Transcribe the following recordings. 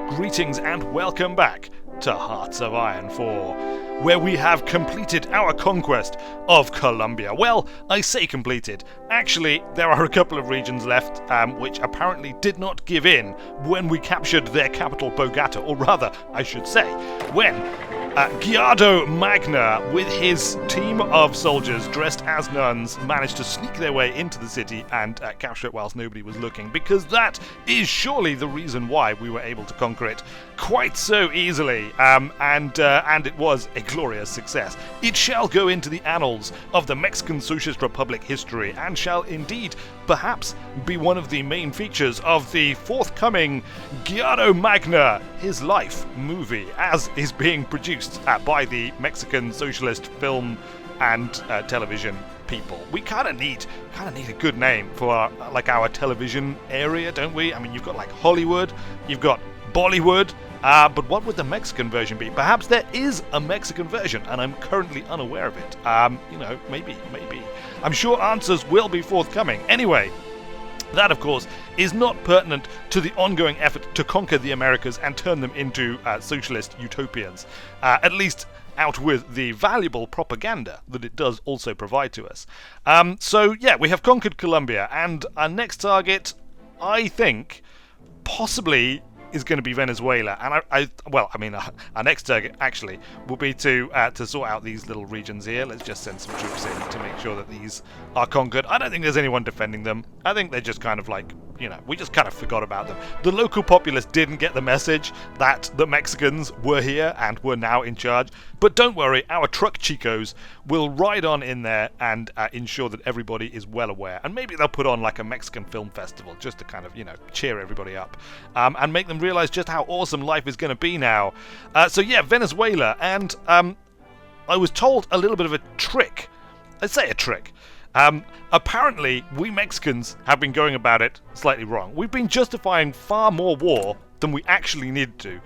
Greetings and welcome back to Hearts of Iron 4, where we have completed our conquest of Colombia. Well, I say completed. Actually, there are a couple of regions left which apparently did not give in when we captured their capital, Bogota, or rather, I should say, when Gildardo Magna, with his team of soldiers dressed as nuns, managed to sneak their way into the city and capture it whilst nobody was looking, because that is surely the reason why we were able to conquer it quite so easily, and it was a glorious success. It shall go into the annals of the Mexican Socialist Republic history, and shall indeed perhaps be one of the main features of the forthcoming Gildardo Magna, His Life movie, as is being produced by the Mexican Socialist Film and Television people. We kind of need a good name for our television area, don't we? I mean, you've got like Hollywood, you've got Bollywood, but what would the Mexican version be? Perhaps there is a Mexican version, and I'm currently unaware of it. Maybe. I'm sure answers will be forthcoming. Anyway, that, of course, is not pertinent to the ongoing effort to conquer the Americas and turn them into socialist utopians. At least out with the valuable propaganda that it does also provide to us. We have conquered Colombia, and our next target, I think, possibly is going to be Venezuela, and our next target actually will be to sort out these little regions here. Let's just send some troops in to make sure that these are conquered. I don't think there's anyone defending them. I think they're just kind of like, we just kind of forgot about them. The local populace didn't get the message that the Mexicans were here and were now in charge. But don't worry, our truck chicos will ride on in there and ensure that everybody is well aware. And maybe they'll put on like a Mexican film festival just to kind of, cheer everybody up and make them realize just how awesome life is going to be now. Venezuela. And I was told a little bit of a trick. Let's say a trick. Apparently, we Mexicans have been going about it slightly wrong. We've been justifying far more war than we actually need to.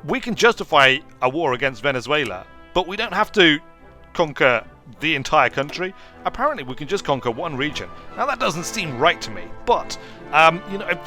We can justify a war against Venezuela, but we don't have to conquer the entire country. Apparently, we can just conquer one region. Now, that doesn't seem right to me, but,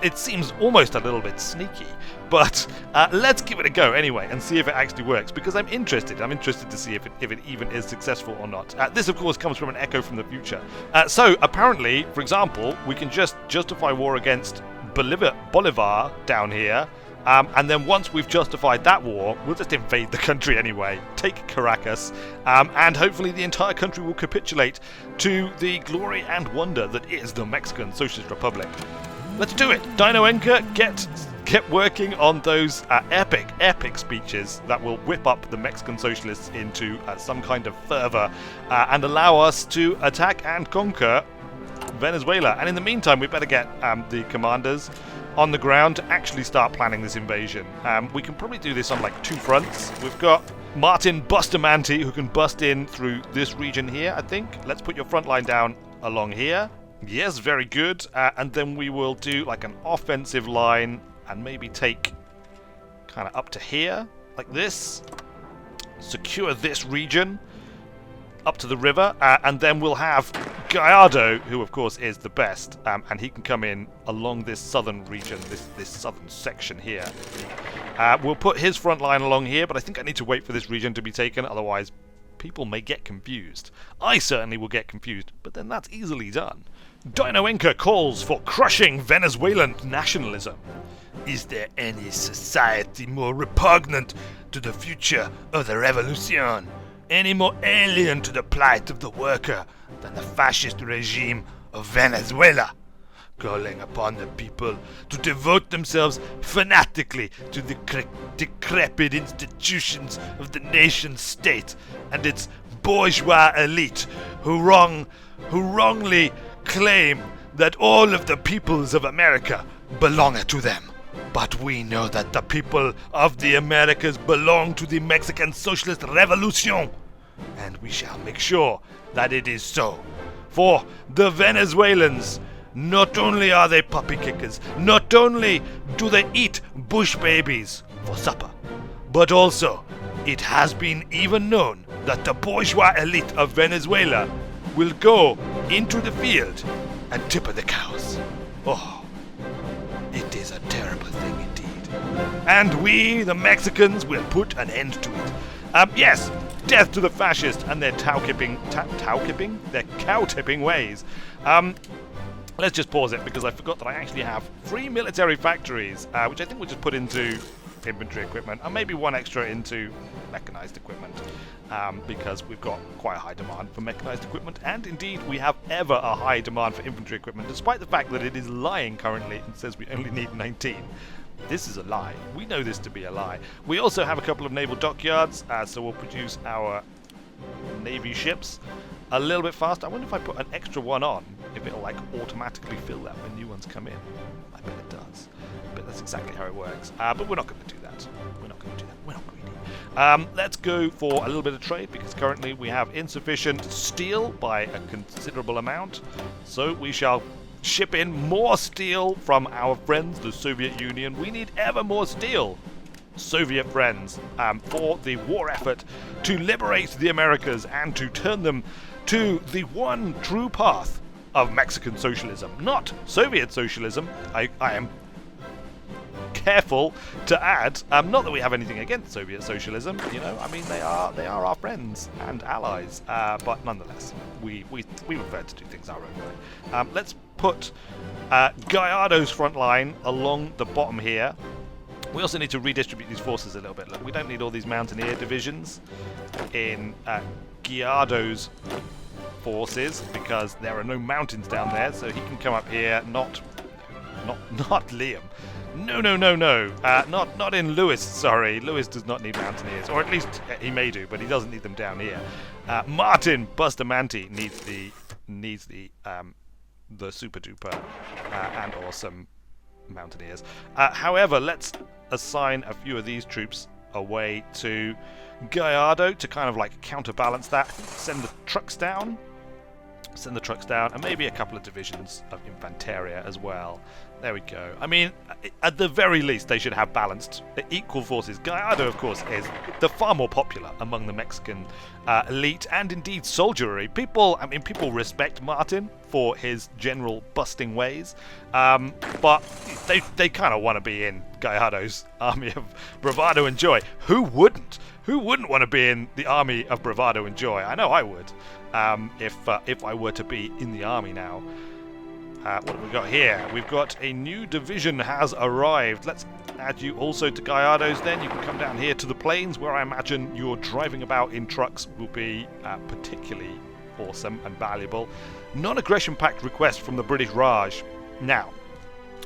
it seems almost a little bit sneaky. But let's give it a go anyway and see if it actually works, because I'm interested. I'm interested to see if it even is successful or not. This, of course, comes from an echo from the future. So, apparently, for example, we can just justify war against Bolivar down here, and then once we've justified that war, we'll just invade the country anyway, take Caracas, and hopefully the entire country will capitulate to the glory and wonder that is the Mexican Socialist Republic. Let's do it! Dino Enka, get working on those epic speeches that will whip up the Mexican socialists into some kind of fervor and allow us to attack and conquer Venezuela. And in the meantime, we better get the commanders on the ground to actually start planning this invasion. We can probably do this on like two fronts. We've got Martin Bustamante, who can bust in through this region here, I think. Let's put your front line down along here. Yes, very good. And then we will do like an offensive line and maybe take kind of up to here, like this. Secure this region up to the river, and then we'll have Gildardo, who of course is the best, and he can come in along this southern region, this southern section here. We'll put his front line along here, but I think I need to wait for this region to be taken, otherwise people may get confused. I certainly will get confused, but then that's easily done. Dino Inca calls for crushing Venezuelan nationalism. Is there any society more repugnant to the future of the revolution, any more alien to the plight of the worker than the fascist regime of Venezuela, calling upon the people to devote themselves fanatically to the decrepit institutions of the nation-state and its bourgeois elite, who wrongly claim that all of the peoples of America belong to them. But we know that the people of the Americas belong to the Mexican Socialist Revolution, and we shall make sure that it is so. For the Venezuelans, not only are they puppy kickers, not only do they eat bush babies for supper, but also it has been even known that the bourgeois elite of Venezuela will go into the field and tipper the cows. Oh, it is a terrible thing indeed. And we, the Mexicans, will put an end to it. Yes, death to the fascists and their their cow-tipping ways. Let's just pause it because I forgot that I actually have 3 military factories, which I think we'll just put into infantry equipment, and maybe 1 extra into mechanized equipment, because we've got quite a high demand for mechanized equipment, and indeed we have ever a high demand for infantry equipment, despite the fact that it is lying currently and says we only need 19. This is a lie. We know this to be a lie. We also have a couple of naval dockyards, so we'll produce our navy ships a little bit faster. I wonder if I put an extra one on, if it'll like automatically fill that when new ones come in. I bet it does. But that's exactly how it works. But we're not going to do that. We're not going to do that. We're not greedy. Let's go for a little bit of trade, because currently we have insufficient steel by a considerable amount. So we shall ship in more steel from our friends, the Soviet Union. We need ever more steel, Soviet friends, for the war effort to liberate the Americas and to turn them to the one true path of Mexican socialism, not Soviet socialism. I am careful to add, not that we have anything against Soviet socialism, you know, I mean they are our friends and allies, but nonetheless, we prefer to do things our own way. Let's put Gallardo's front line along the bottom here. We also need to redistribute these forces a little bit. Look, we don't need all these mountaineer divisions in Gallardo's forces, because there are no mountains down there, so he can come up here. Not Liam. No. Not in Lewis. Sorry, Lewis does not need mountaineers, or at least he may do, but he doesn't need them down here. Martin Bustamante needs the super duper and awesome mountaineers. However, let's assign a few of these troops away to Gallardo to kind of like counterbalance that. Send the trucks down, and maybe a couple of divisions of Infanteria as well. There we go. I mean, at the very least, they should have balanced, equal forces. Gallardo, of course, is far more popular among the Mexican elite and indeed soldiery. People respect Martin for his general busting ways, but they kind of want to be in Gallardo's army of bravado and joy. Who wouldn't? Who wouldn't want to be in the army of bravado and joy? I know I would, if I were to be in the army now. What have we got here? We've got a new division has arrived. Let's add you also to Gallardo's then. You can come down here to the plains, where I imagine your driving about in trucks will be particularly awesome and valuable. Non-aggression pact request from the British Raj. Now,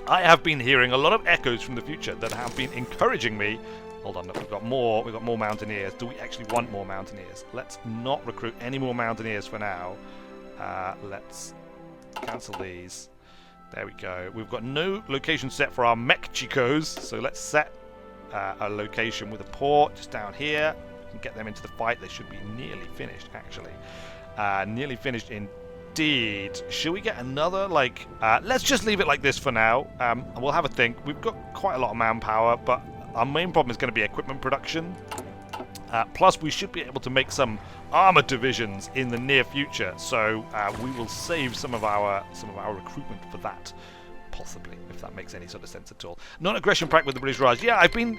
I have been hearing a lot of echoes from the future that have been encouraging me. Hold on, look, we've got more mountaineers. Do we actually want more mountaineers? Let's not recruit any more mountaineers for now. Let's cancel these. There we go. We've got no location set for our mech chicos, so let's set a location with a port just down here. We can get them into the fight. They should be nearly finished, actually. Nearly finished indeed. Should we get another, like... let's just leave it like this for now. We'll have a think. We've got quite a lot of manpower, but our main problem is going to be equipment production. Plus, we should be able to make some armored divisions in the near future, so we will save some of our recruitment for that, possibly, if that makes any sort of sense at all. Non-aggression pact with the British Raj. Yeah, I've been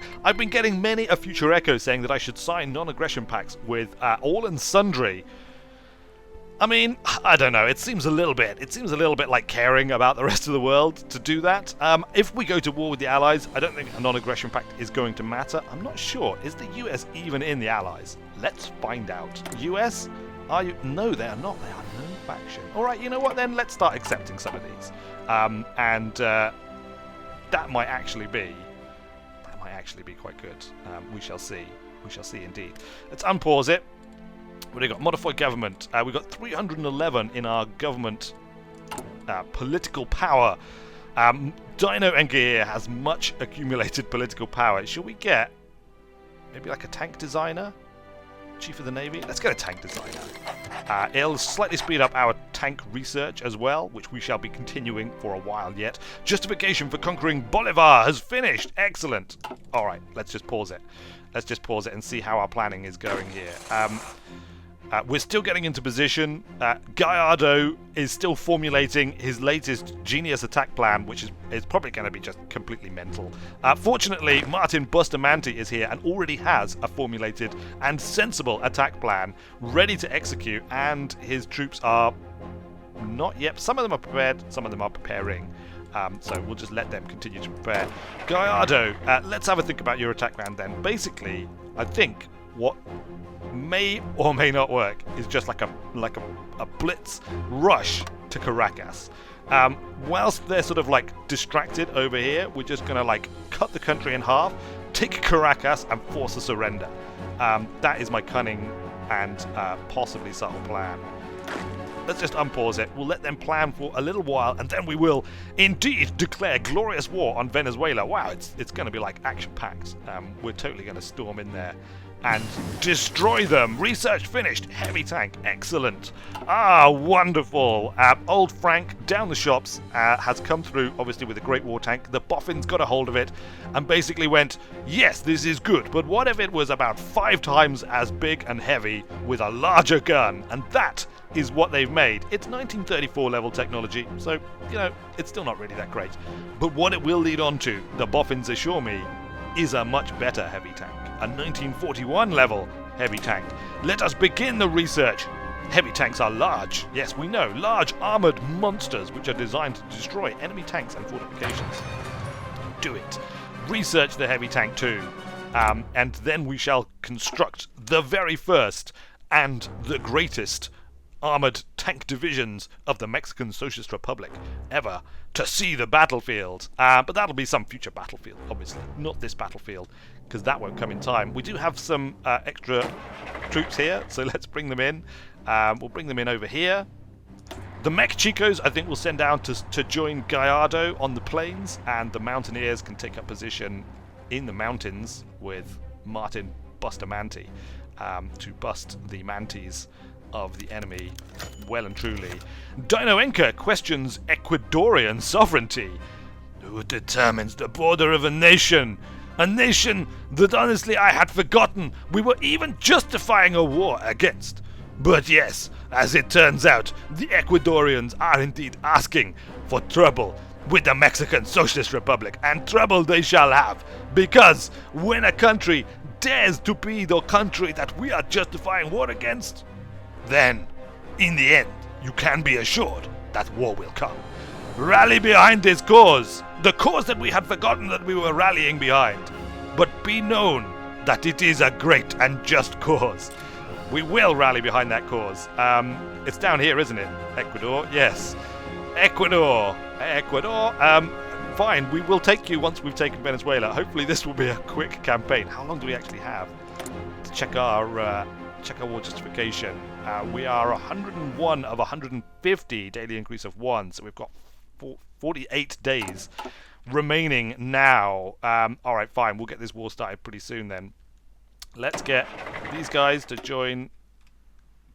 getting many a future echo saying that I should sign non-aggression pacts with all and sundry. I mean, I don't know. It seems a little bit like caring about the rest of the world to do that. If we go to war with the Allies, I don't think a non-aggression pact is going to matter. I'm not sure. Is the US even in the Allies? Let's find out. US? Are you? No, they are not. They are no faction. All right, you know what then? Let's start accepting some of these. That might actually be quite good. We shall see. We shall see indeed. Let's unpause it. What do we got? Modified government. We've got 311 in our government political power. Dino Engineer has much accumulated political power. Should we get maybe like a tank designer? Chief of the Navy? Let's get a tank designer. It'll slightly speed up our tank research as well, which we shall be continuing for a while yet. Justification for conquering Bolivar has finished. Excellent. All right, let's just pause it. Let's just pause it and see how our planning is going here. We're still getting into position. Gildardo is still formulating his latest genius attack plan, which is probably going to be just completely mental. Fortunately, Martin Bustamante is here and already has a formulated and sensible attack plan ready to execute, and his troops are not yet. Some of them are prepared, some of them are preparing. So we'll just let them continue to prepare. Gildardo, let's have a think about your attack plan then. Basically, I think what may or may not work is just like a blitz rush to Caracas. Whilst they're sort of like distracted over here, we're just gonna like cut the country in half, take Caracas, and force a surrender. That is my cunning and possibly subtle plan. Let's just unpause it. We'll let them plan for a little while, and then we will indeed declare glorious war on Venezuela. Wow, it's going to be like action-packed. We're totally going to storm in there and destroy them. Research finished. Heavy tank. Excellent. Ah, wonderful. Old Frank down the shops has come through, obviously, with a great war tank. The boffins got a hold of it and basically went, yes, this is good, but what if it was about 5 times as big and heavy with a larger gun? And that is what they've made. It's 1934 level technology, so, you know, it's still not really that great. But what it will lead on to, the boffins assure me, is a much better heavy tank. A 1941 level heavy tank. Let us begin the research. Heavy tanks are large, yes we know, large armoured monsters which are designed to destroy enemy tanks and fortifications. Do it. Research the heavy tank too. And then we shall construct the very first and the greatest armoured tank divisions of the Mexican Socialist Republic ever to see the battlefield. But that'll be some future battlefield, obviously, not this battlefield, because that won't come in time. We do have some extra troops here, so let's bring them in. We'll bring them in over here. The Mech Chicos, I think, we'll send down to join Gildardo on the plains, and the Mountaineers can take up position in the mountains with Martin Bustamante to bust the Mantis of the enemy well and truly. Dino Inca questions Ecuadorian sovereignty. Who determines the border of a nation? A nation that honestly I had forgotten we were even justifying a war against. But yes, as it turns out, the Ecuadorians are indeed asking for trouble with the Mexican Socialist Republic, and trouble they shall have, because when a country dares to be the country that we are justifying war against, then, in the end, you can be assured that war will come. Rally behind this cause, the cause that we had forgotten that we were rallying behind. But be known that it is a great and just cause. We will rally behind that cause. It's down here, isn't it? Ecuador, yes. Ecuador. Fine, we will take you once we've taken Venezuela. Hopefully this will be a quick campaign. How long do we actually have to check our war justification? We are 101 of 150, daily increase of 1, so we've got 48 days remaining now. Alright, fine, we'll get this war started pretty soon then. Let's get these guys to join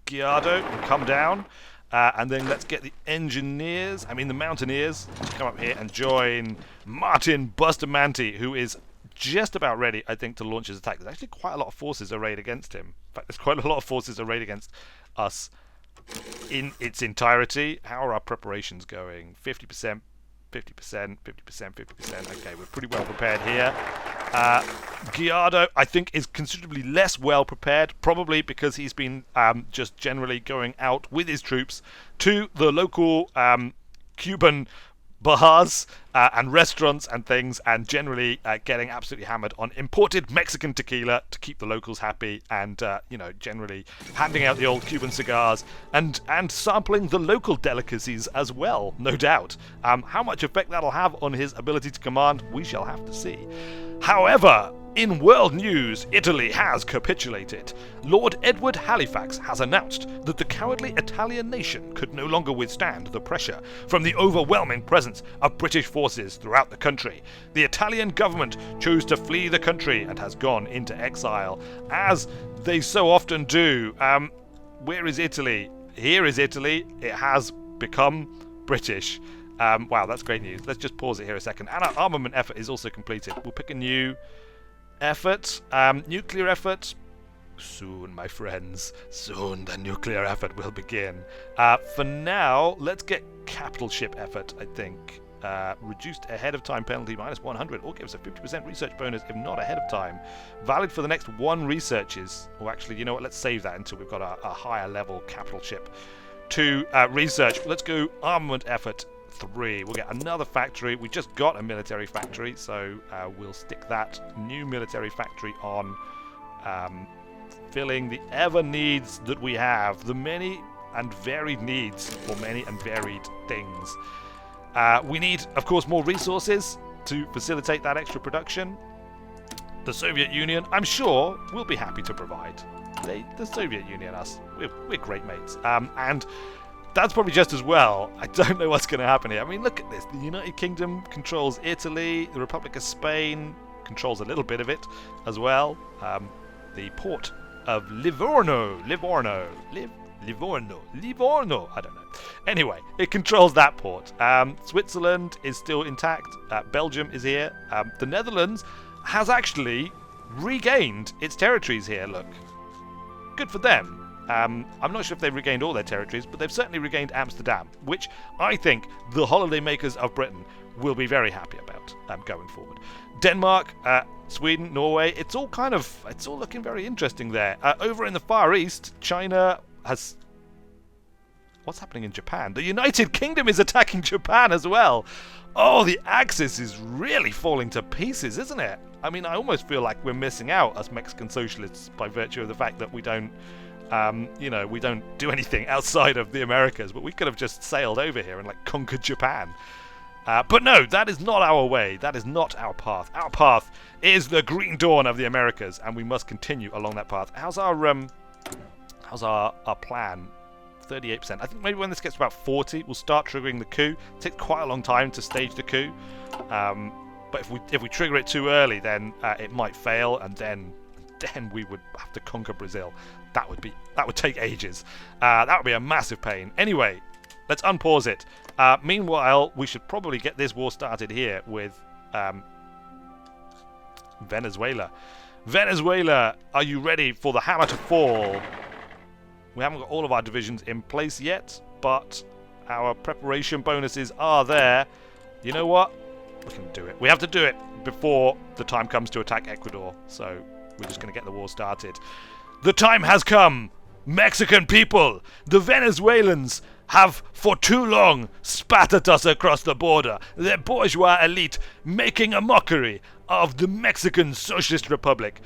Gildardo and come down, and then let's get the the Mountaineers to come up here and join Martin Bustamante, who is just about ready, I think, to launch his attack. There's actually quite a lot of forces arrayed against him. In fact, there's quite a lot of forces arrayed against us in its entirety. How are our preparations going? 50%, 50%, 50%, 50%. Okay, we're pretty well prepared here. Gildardo, I think, is considerably less well prepared, probably because he's been just generally going out with his troops to the local Cuban bars and restaurants and things, and generally getting absolutely hammered on imported Mexican tequila to keep the locals happy, and generally handing out the old Cuban cigars and sampling the local delicacies as well, no doubt. How much effect that'll have on his ability to command, we shall have to see. However, in world news, Italy has capitulated. Lord Edward Halifax has announced that the cowardly Italian nation could no longer withstand the pressure from the overwhelming presence of British forces throughout the country. The Italian government chose to flee the country and has gone into exile, as they so often do. Where is Italy? Here is Italy. It has become British. Wow, that's great news. Let's just pause it here a second. And our armament effort is also completed. We'll pick a new effort. Nuclear effort. Soon, my friends, soon the nuclear effort will begin. For now, let's get capital ship effort, I think. Reduced ahead of time penalty -100, or gives a 50% research bonus if not ahead of time. Valid for the next 1 researches. Or actually, you know what, let's save that until we've got a higher level capital ship. 2, research. Let's go armament effort 3. We'll get another factory. We just got a military factory, so we'll stick that new military factory on, filling the ever needs that we have. The many and varied needs for many and varied things. We need, of course, more resources to facilitate that extra production. The Soviet Union, I'm sure, will be happy to provide. The Soviet Union, us, we're great mates. And that's probably just as well. I don't know what's going to happen here. I mean, look at this. The United Kingdom controls Italy. The Republic of Spain controls a little bit of it as well. The port of Livorno, I don't know. Anyway, it controls that port. Switzerland is still intact. Belgium is here. The Netherlands has actually regained its territories here, look. Good for them. I'm not sure if they've regained all their territories, but they've certainly regained Amsterdam, which I think the holidaymakers of Britain will be very happy about going forward. Denmark, Sweden, Norway, it's all looking very interesting there. Over in the Far East, China has... What's happening in Japan? The United Kingdom is attacking Japan as well. Oh, the Axis is really falling to pieces, isn't it? I mean, I almost feel like we're missing out as Mexican socialists by virtue of the fact that we don't, we don't do anything outside of the Americas, but we could have just sailed over here and conquered Japan. But no, that is not our way. That is not our path. Our path is the Green Dawn of the Americas, and we must continue along that path. How's our plan? 38%. I think maybe when this gets to about 40, we'll start triggering the coup. It takes quite a long time to stage the coup, but if we trigger it too early, then it might fail, and then we would have to conquer Brazil. That would take ages. That would be a massive pain. Anyway, let's unpause it. Meanwhile, we should probably get this war started here with Venezuela. Venezuela, are you ready for the hammer to fall? We haven't got all of our divisions in place yet, but our preparation bonuses are there. You know what? We can do it. We have to do it before the time comes to attack Ecuador, so we're just going to get the war started. The time has come, Mexican people! The Venezuelans have for too long spat at us across the border, their bourgeois elite making a mockery of the Mexican Socialist Republic,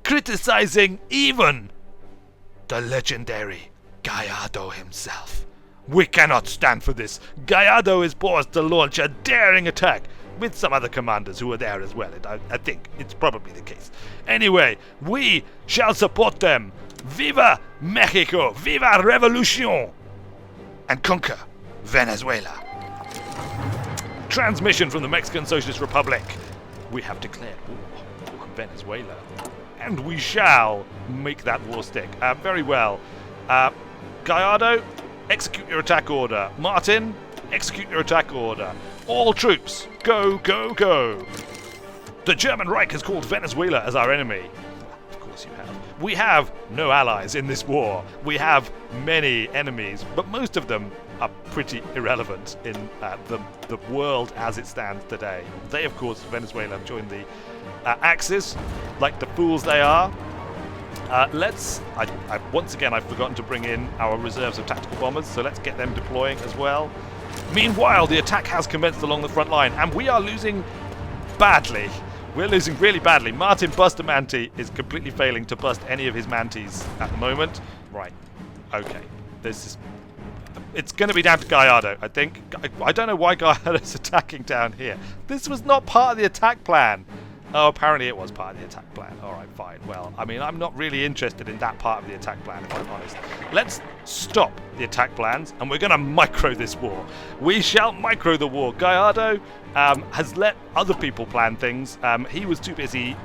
criticizing even the legendary Gallardo himself. We cannot stand for this. Gallardo is poised to launch a daring attack with some other commanders who are there as well. I think it's probably the case. Anyway, we shall support them. Viva Mexico! Viva Revolution! And conquer Venezuela. Transmission from the Mexican Socialist Republic. We have declared war on Venezuela. And we shall make that war stick. Very well. Gallardo, execute your attack order. Martin, execute your attack order. All troops, go, go, go. The German Reich has called Venezuela as our enemy. Of course you have. We have no allies in this war. We have many enemies, but most of them are pretty irrelevant in the world as it stands today. They, of course, Venezuela, have joined the Axis, like the fools they are. Once again, I've forgotten to bring in our reserves of tactical bombers, so let's get them deploying as well. Meanwhile, the attack has commenced along the front line, and we are losing badly. We're losing really badly. Martin Bustamante is completely failing to bust any of his manties at the moment. Right. Okay. It's going to be down to Gallardo, I think. I don't know why Gallardo's attacking down here. This was not part of the attack plan. Oh, apparently it was part of the attack plan. Alright, fine. Well, I mean, I'm not really interested in that part of the attack plan, if I'm honest. Let's stop the attack plans, and we're going to micro this war. We shall micro the war. Gallardo has let other people plan things. He was too busy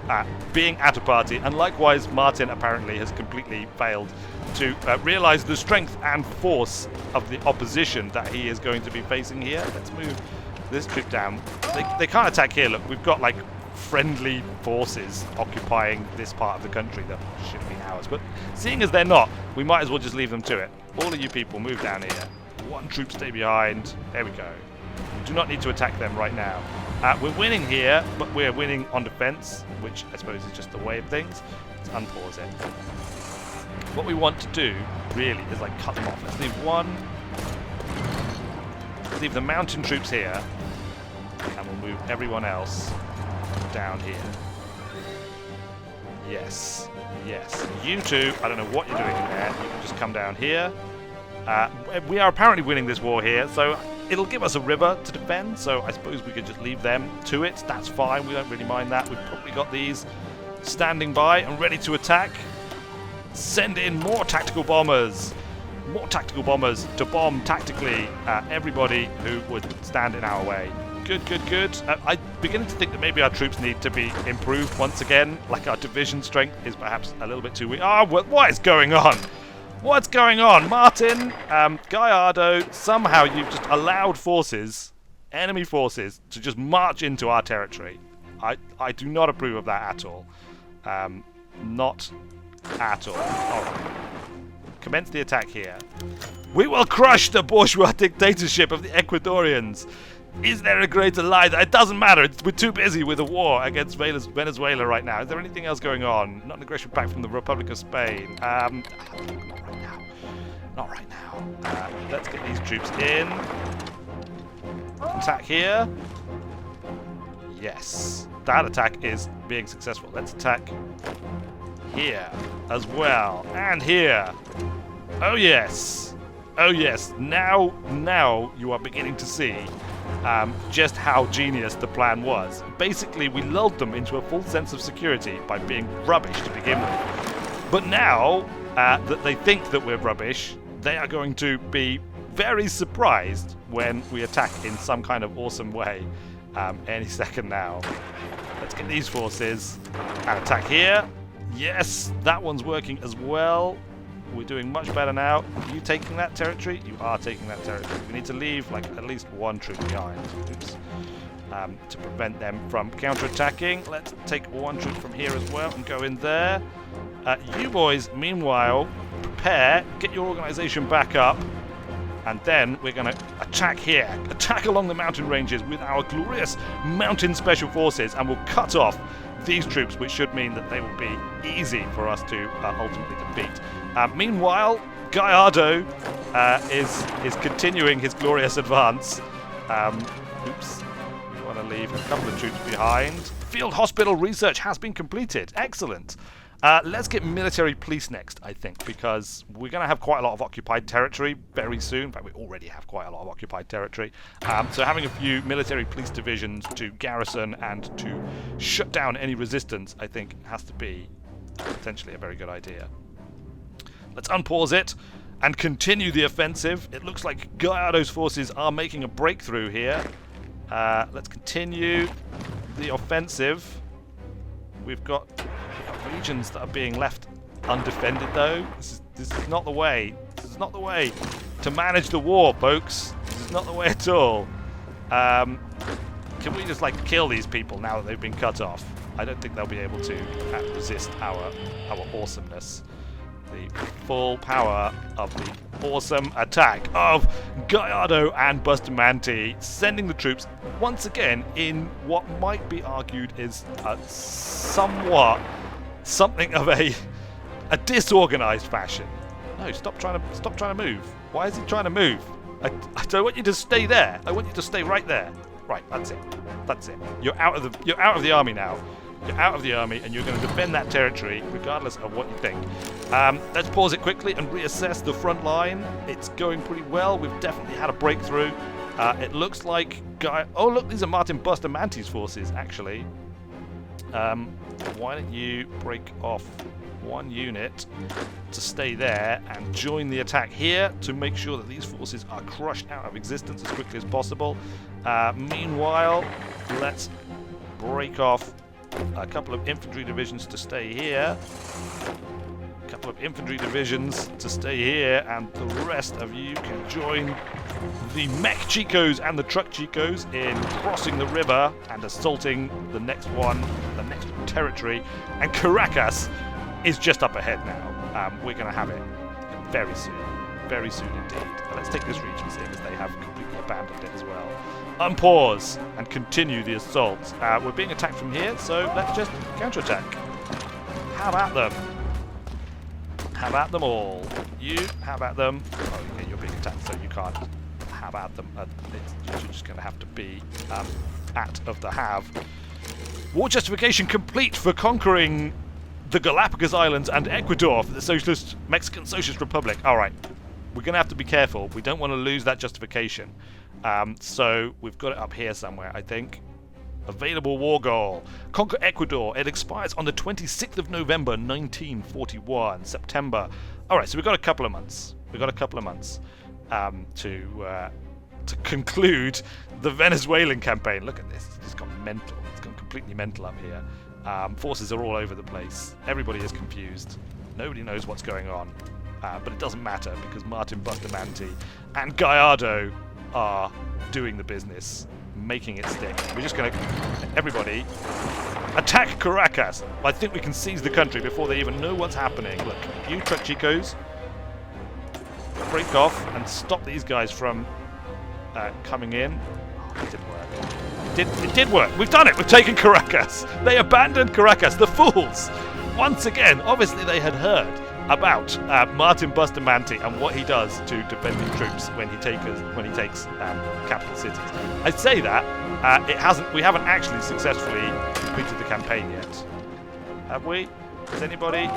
being at a party, and likewise, Martin apparently has completely failed to realise the strength and force of the opposition that he is going to be facing here. Let's move this troop down. They can't attack here. Look, we've got like friendly forces occupying this part of the country that should be ours. But seeing as they're not, we might as well just leave them to it. All of you people, move down here. One troop stay behind. There we go. Do not need to attack them right now. We're winning here, but we're winning on defense, which I suppose is just the way of things. Let's unpause it. What we want to do, really, is like cut them off. Let's leave one. Let's leave the mountain troops here, and we'll move everyone else down here. Yes. Yes. You two, I don't know what you're doing in there. You can just come down here. We are apparently winning this war here, so it'll give us a river to defend, so I suppose we could just leave them to it. That's fine. We don't really mind that. We've probably got these standing by and ready to attack. Send in more tactical bombers. More tactical bombers to bomb tactically everybody who would stand in our way. Good, good, good. I'm beginning to think that maybe our troops need to be improved once again. Like our division strength is perhaps a little bit too weak. Oh, what is going on? What's going on? Martin, Gildardo, somehow you've just allowed forces, enemy forces, to just march into our territory. I do not approve of that at all. Not at all. Alright. Commence the attack here. We will crush the bourgeois dictatorship of the Ecuadorians. Is there a greater lie? It doesn't matter. We're too busy with a war against Venezuela right now. Is there anything else going on? Not an aggression pact from the Republic of Spain. Not right now. Not right now. Let's get these troops in. Attack here. Yes. That attack is being successful. Let's attack here as well. And here. Oh, yes. Oh, yes. Now you are beginning to see just how genius the plan was. Basically, we lulled them into a full sense of security by being rubbish to begin with. But now that they think that we're rubbish, they are going to be very surprised when we attack in some kind of awesome way any second now. Let's get these forces and attack here. Yes, that one's working as well. We're doing much better now. Are you taking that territory? You are taking that territory. We need to leave like at least one troop behind. Oops. To prevent them from counter-attacking. Let's take one troop from here as well and go in there. You boys, meanwhile, prepare, get your organization back up, and then we're going to attack here. Attack along the mountain ranges with our glorious mountain special forces, and we'll cut off these troops, which should mean that they will be easy for us to ultimately defeat. Meanwhile, Gildardo is continuing his glorious advance. Oops. We want to leave a couple of troops behind. Field hospital research has been completed. Excellent. Let's get military police next, I think, because we're going to have quite a lot of occupied territory very soon. In fact, we already have quite a lot of occupied territory. So having a few military police divisions to garrison and to shut down any resistance, I think, has to be potentially a very good idea. Let's unpause it and continue the offensive. It looks like Gildardo's forces are making a breakthrough here. Let's continue the offensive. We've got regions that are being left undefended, though. This is not the way. This is not the way to manage the war, folks. This is not the way at all. Can we just like kill these people now that they've been cut off? I don't think they'll be able to resist our awesomeness. The full power of the awesome attack of Gildardo and Bustamante, sending the troops once again in what might be argued is somewhat something of a disorganized fashion. No, stop trying to move. Why is he trying to move? I don't want you to stay there. I want you to stay right there. Right, that's it. That's it. You're out of the army now. You're out of the army, and you're going to defend that territory regardless of what you think. Let's pause it quickly and reassess the front line. It's going pretty well. We've definitely had a breakthrough. It looks like oh, look, these are Martin Bustamante's forces, actually. Why don't you break off one unit to stay there and join the attack here to make sure that these forces are crushed out of existence as quickly as possible. Meanwhile, let's break off a couple of infantry divisions to stay here. A couple of infantry divisions to stay here, and the rest of you can join the mech Chicos and the truck Chicos in crossing the river and assaulting the next one, the next territory. And Caracas is just up ahead now. We're going to have it very soon indeed. Let's take this region, seeing as they have completely abandoned it as well. Unpause and continue the assault. We're being attacked from here, so let's just counterattack. How about them? How about them all? You, how about them? Oh, yeah, you're being attacked, so you can't. How about them? You're just going to have to be at of the have. War justification complete for conquering the Galapagos Islands and Ecuador for the Mexican Socialist Republic. All right, we're going to have to be careful. We don't want to lose that justification. So we've got it up here somewhere, I think. Available war goal. Conquer Ecuador. It expires on the 26th of November, 1941. September. All right, so we've got a couple of months. To conclude the Venezuelan campaign. Look at this. It's gone mental. It's gone completely mental up here. Forces are all over the place. Everybody is confused. Nobody knows what's going on. But it doesn't matter because Martin Bustamante and Gallardo are doing the business, making it stick. We're just going to, everybody, attack Caracas. I think we can seize the country before they even know what's happening. Look, you truck Chicos, break off and stop these guys from coming in. Oh, it didn't work. It did work. We've done it. We've taken Caracas. They abandoned Caracas. The fools. Once again, obviously they had heard about Martin Bustamante and what he does to defending troops when he takes capital cities. I say that we haven't actually successfully completed the campaign yet, have we? Has anybody?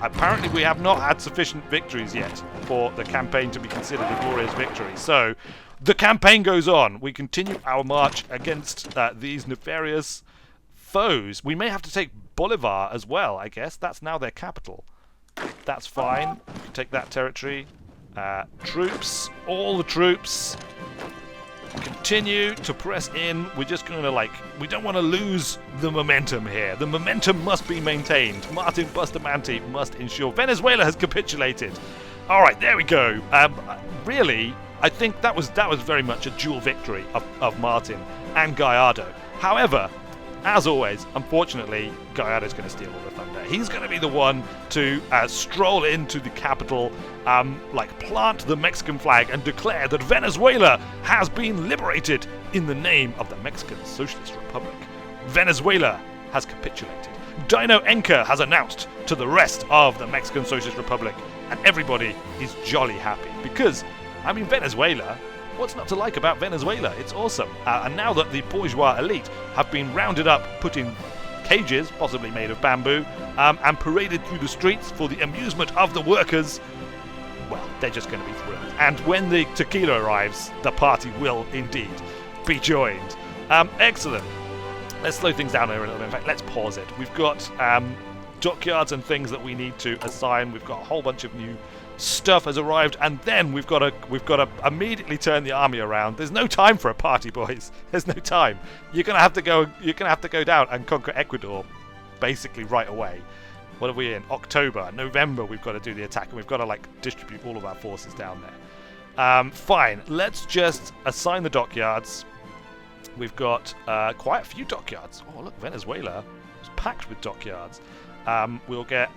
Apparently, we have not had sufficient victories yet for the campaign to be considered a glorious victory. So, the campaign goes on. We continue our march against these nefarious foes. We may have to take Bolivar as well, I guess. That's now their capital. That's fine. We can take that territory. Troops, all the troops, continue to press in. We're just going to, we don't want to lose the momentum here. The momentum must be maintained. Martin Bustamante must ensure Venezuela has capitulated. All right, there we go. Really, I think that was very much a dual victory of Martin and Gallardo. However, as always, unfortunately, Gallardo's going to steal all the thunder. He's going to be the one to stroll into the capital, plant the Mexican flag and declare that Venezuela has been liberated in the name of the Mexican Socialist Republic. Venezuela has capitulated. Dino Enca has announced to the rest of the Mexican Socialist Republic, and everybody is jolly happy because, Venezuela. What's not to like about Venezuela? It's awesome. And now that the bourgeois elite have been rounded up, put in cages, possibly made of bamboo, and paraded through the streets for the amusement of the workers, well, they're just going to be thrilled. And when the tequila arrives, the party will indeed be joined. Excellent. Let's slow things down here a little bit. In fact, let's pause it. We've got dockyards and things that we need to assign. We've got a whole bunch of new stuff has arrived, and then we've got to immediately turn the army around. There's no time for a party, boys. There's no time. You're gonna have to go down and conquer Ecuador basically right away. What are we in? October, November, we've got to do the attack, and we've got to distribute all of our forces down there. Fine, let's just assign the dockyards. We've got quite a few dockyards. Oh look, Venezuela is packed with dockyards. We'll get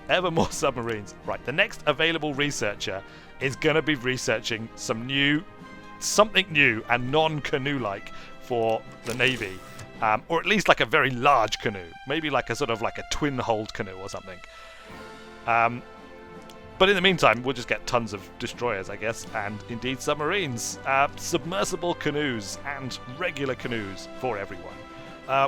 ever more submarines. Right, the next available researcher is going to be researching something new and non-canoe-like for the Navy. Or at least a very large canoe. Maybe a twin-hulled canoe or something. But in the meantime, we'll just get tons of destroyers, I guess, and indeed submarines. Submersible canoes and regular canoes for everyone.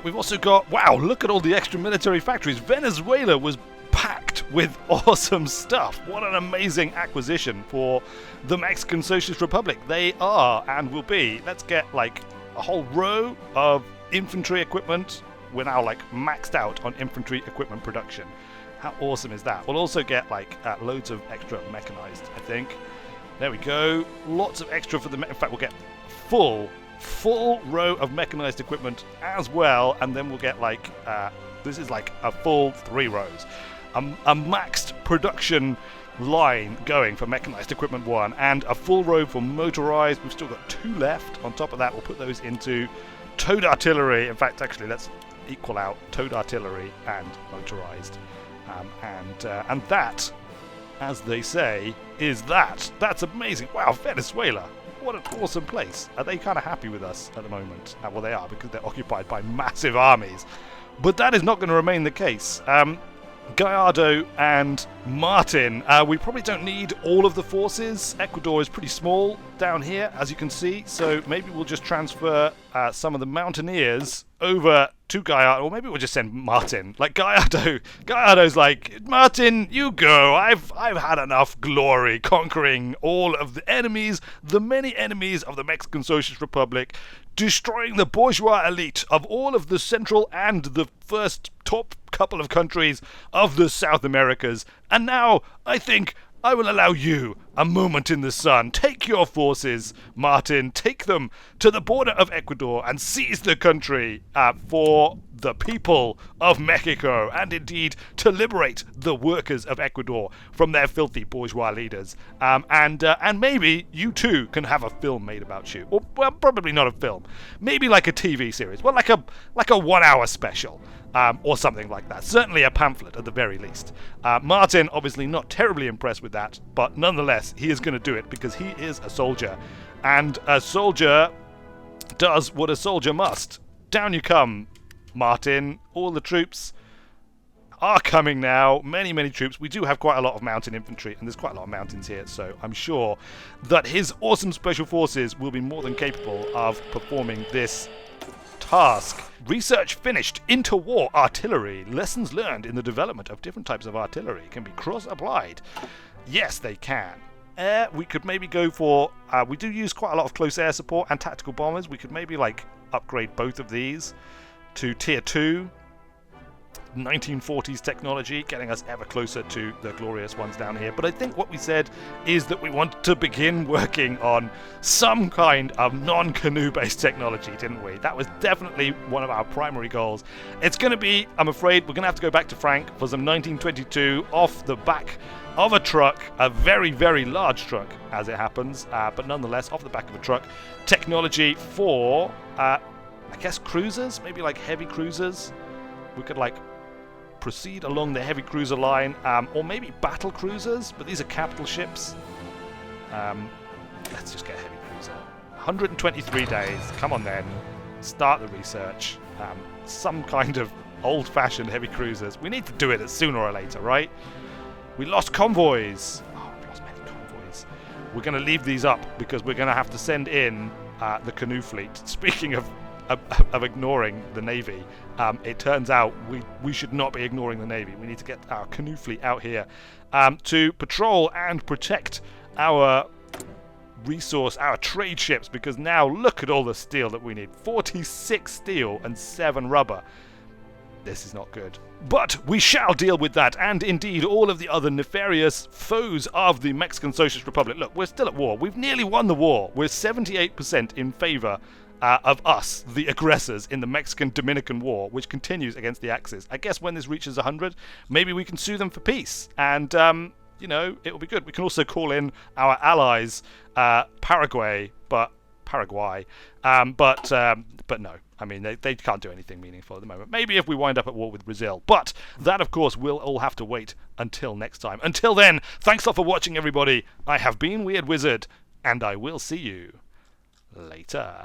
We've also got, wow, look at all the extra military factories. Venezuela was packed with awesome stuff. What an amazing acquisition for the Mexican Socialist Republic. They are and will be. Let's get a whole row of infantry equipment. We're now maxed out on infantry equipment production. How awesome is that? We'll also get loads of extra mechanized, I think. There we go. Lots of extra for the... In fact, we'll get full row of mechanized equipment as well, and then we'll get this is a full 3 rows. a maxed production line going for Mechanized Equipment 1 and a full row for Motorized. We've still got 2 left. On top of that, we'll put those into Towed Artillery. In fact, actually, let's equal out Towed Artillery and Motorized. And that, as they say, is that. That's amazing. Wow, Venezuela. What an awesome place. Are they kind of happy with us at the moment? Well, they are, because they're occupied by massive armies. But that is not going to remain the case. Gallardo and Martin, we probably don't need all of the forces. Ecuador is pretty small down here, as you can see, so maybe we'll just transfer some of the mountaineers over to Gallardo, or maybe we'll just send Martin. Like Gallardo's like, Martin, you go. I've had enough glory conquering all of the enemies, the many enemies of the Mexican Socialist Republic, destroying the bourgeois elite of all of the Central and the first top couple of countries of the South Americas. And now, I think I will allow you a moment in the sun. Take your forces, Martin, take them to the border of Ecuador and seize the country for the people of Mexico, and indeed to liberate the workers of Ecuador from their filthy bourgeois leaders. And maybe you too can have a film made about you, or well, probably not a film, maybe like a TV series, well, like a 1 hour special. Or something like that. Certainly a pamphlet at the very least. Martin, obviously not terribly impressed with that, but nonetheless, he is going to do it because he is a soldier. And a soldier does what a soldier must. Down you come, Martin. All the troops are coming now. Many, many troops. We do have quite a lot of mountain infantry, and there's quite a lot of mountains here, so I'm sure that his awesome special forces will be more than capable of performing this task. Research finished. Interwar artillery. Lessons learned in the development of different types of artillery can be cross-applied. Yes, they can. We could maybe go for... we do use quite a lot of close air support and tactical bombers. We could maybe, like, upgrade both of these to Tier 2. 1940s technology, getting us ever closer to the glorious ones down here. But I think what we said is that we want to begin working on some kind of non-canoe based technology, didn't we? That was definitely one of our primary goals. It's going to be, I'm afraid, we're going to have to go back to Frank for some 1922 off the back of a truck, a very, very large truck, as it happens, but nonetheless, off the back of a truck, technology for, I guess, cruisers, maybe like heavy cruisers. We could, like, proceed along the heavy cruiser line, or maybe battle cruisers, but these are capital ships. Let's just get a heavy cruiser. 123 days, come on then, start the research. Some kind of old-fashioned heavy cruisers. We need to do it sooner or later, right? We lost convoys. Oh, we lost many convoys. We're going to leave these up because we're going to have to send in the canoe fleet. Speaking of ignoring the Navy, it turns out we should not be ignoring the Navy. We need to get our canoe fleet out here to patrol and protect our resource, our trade ships, because now look at all the steel that we need. 46 steel and 7 rubber. This is not good. But we shall deal with that, and indeed all of the other nefarious foes of the Mexican Socialist Republic. Look, we're still at war. We've nearly won the war. We're 78% in favor of us, the aggressors, in the Mexican-Dominican War, which continues against the Axis. I guess when this reaches 100, maybe we can sue them for peace, and, you know, it'll be good. We can also call in our allies, Paraguay, but no. I mean, they can't do anything meaningful at the moment. Maybe if we wind up at war with Brazil. But that, of course, we'll all have to wait until next time. Until then, thanks a lot for watching, everybody. I have been Weird Wizard, and I will see you later.